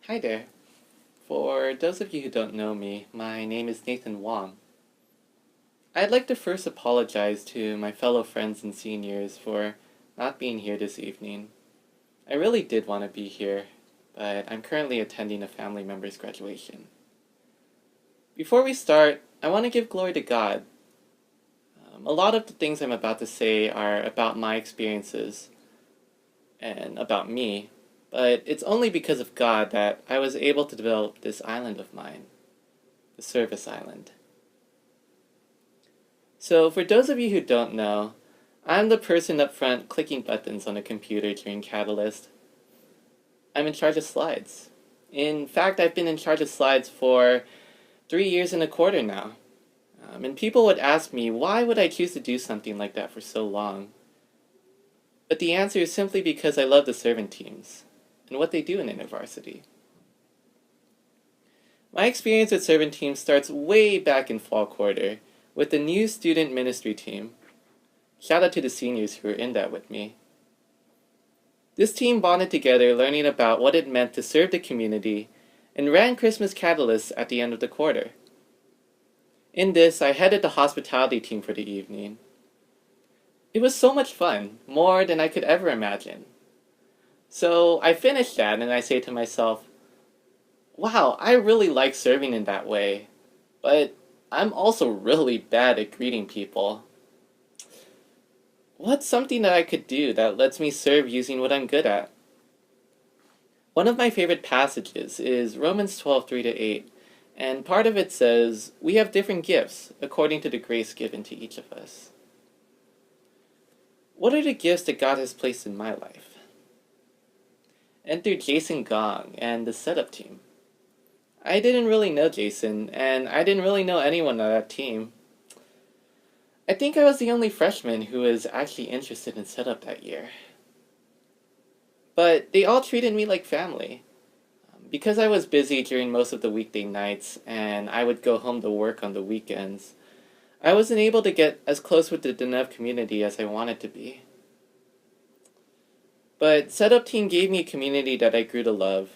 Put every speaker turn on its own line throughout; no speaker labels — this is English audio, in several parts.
Hi there. For those of you who don't know me, my name is Nathan Wong. I'd like to first apologize to my fellow friends and seniors for not being here this evening. I really did want to be here, but I'm currently attending a family member's graduation. Before we start, I want to give glory to God. A lot of the things I'm about to say are about my experiences and about me, but it's only because of God that I was able to develop this island of mine, the Service Island. So, for those of you who don't know, I'm the person up front clicking buttons on a computer during Catalyst. I'm in charge of slides. In fact, I've been in charge of slides for 3 years and a quarter now. And people would ask me, why would I choose to do something like that for so long? But the answer is simply because I love the servant teams and what they do in InterVarsity. My experience with servant teams starts way back in fall quarter with the new student ministry team. Shout out to the seniors who were in that with me. This team bonded together learning about what it meant to serve the community and ran Christmas Catalysts at the end of the quarter. In this, I headed the hospitality team for the evening. It was so much fun, more than I could ever imagine. So I finished that and I say to myself, wow, I really like serving in that way, but I'm also really bad at greeting people. What's something that I could do that lets me serve using what I'm good at? One of my favorite passages is Romans 12:3-8, and part of it says, we have different gifts according to the grace given to each of us. What are the gifts that God has placed in my life? Enter Jason Gong and the setup team. I didn't really know Jason, and I didn't really know anyone on that team. I think I was the only freshman who was actually interested in setup that year. But they all treated me like family. Because I was busy during most of the weekday nights and I would go home to work on the weekends, I wasn't able to get as close with the Deneuve community as I wanted to be. But Setup Team gave me a community that I grew to love.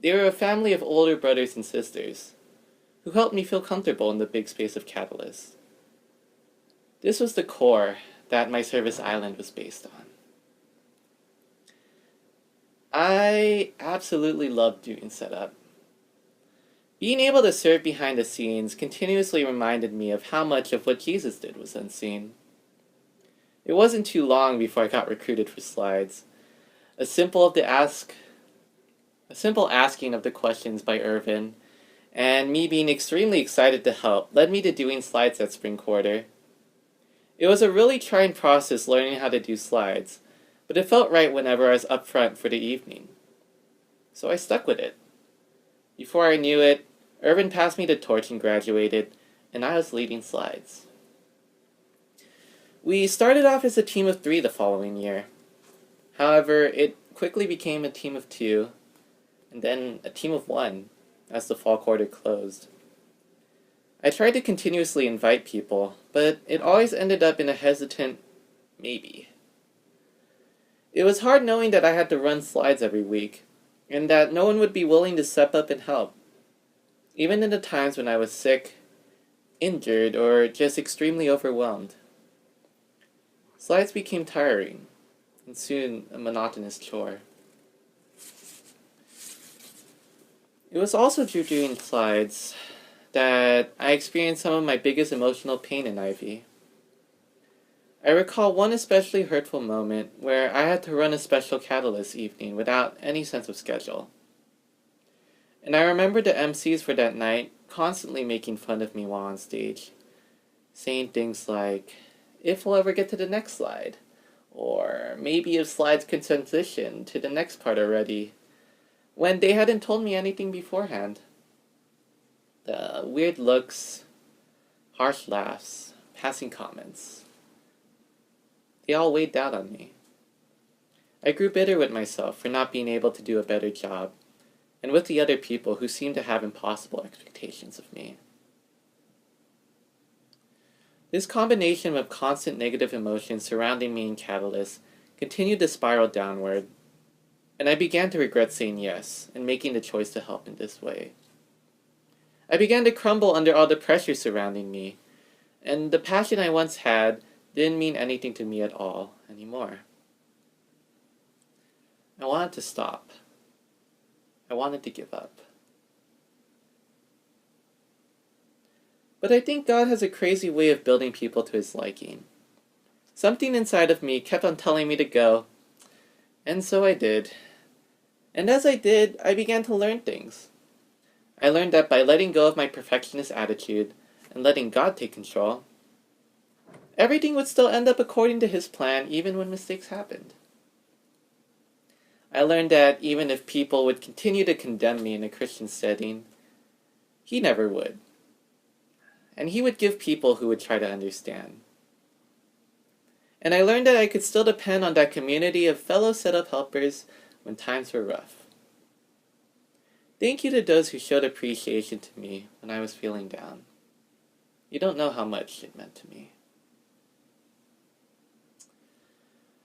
They were a family of older brothers and sisters who helped me feel comfortable in the big space of Catalyst. This was the core that my service island was based on. I absolutely loved doing setup. Being able to serve behind the scenes continuously reminded me of how much of what Jesus did was unseen. It wasn't too long before I got recruited for slides. A simple asking of the questions by Irvin, and me being extremely excited to help led me to doing slides at spring quarter. It was a really trying process learning how to do slides, but it felt right whenever I was up front for the evening. So I stuck with it. Before I knew it, Irvin passed me the torch and graduated, and I was leading slides. We started off as a team of 3 the following year. However, it quickly became a team of 2, and then a team of 1 as the fall quarter closed. I tried to continuously invite people, but it always ended up in a hesitant maybe. It was hard knowing that I had to run slides every week, and that no one would be willing to step up and help. Even in the times when I was sick, injured, or just extremely overwhelmed. Slides became tiring, and soon a monotonous chore. It was also through doing slides that I experienced some of my biggest emotional pain in Ivy. I recall one especially hurtful moment where I had to run a special Catalyst evening without any sense of schedule. And I remember the MCs for that night constantly making fun of me while on stage, saying things like, if we'll ever get to the next slide, or maybe if slides could transition to the next part already, when they hadn't told me anything beforehand. The weird looks, harsh laughs, passing comments, they all weighed down on me. I grew bitter with myself for not being able to do a better job, and with the other people who seemed to have impossible expectations of me. This combination of constant negative emotions surrounding me in Catalyst continued to spiral downward. and I began to regret saying yes and making the choice to help in this way. I began to crumble under all the pressure surrounding me, and the passion I once had didn't mean anything to me at all anymore. I wanted to stop. I wanted to give up. But I think God has a crazy way of building people to his liking. Something inside of me kept on telling me to go, and so I did. And as I did, I began to learn things. I learned that by letting go of my perfectionist attitude and letting God take control, everything would still end up according to his plan even when mistakes happened. I learned that even if people would continue to condemn me in a Christian setting, he never would. And he would give people who would try to understand. And I learned that I could still depend on that community of fellow setup helpers when times were rough. Thank you to those who showed appreciation to me when I was feeling down. You don't know how much it meant to me.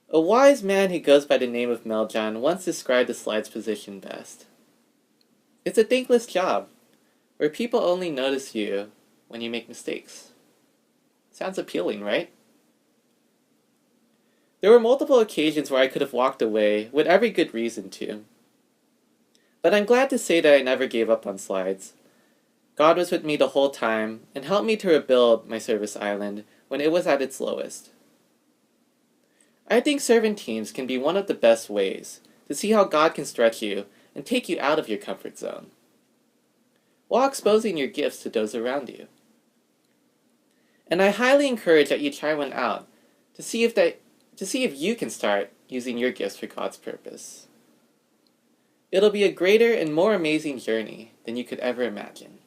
A wise man who goes by the name of Meljon once described the slides position best. It's a thankless job, where people only notice you when you make mistakes. Sounds appealing, right? There were multiple occasions where I could have walked away with every good reason to. But I'm glad to say that I never gave up on slides. God was with me the whole time and helped me to rebuild my service island when it was at its lowest. I think serving teams can be one of the best ways to see how God can stretch you and take you out of your comfort zone, while exposing your gifts to those around you. And I highly encourage that you try one out to see if you can start using your gifts for God's purpose. It'll be a greater and more amazing journey than you could ever imagine.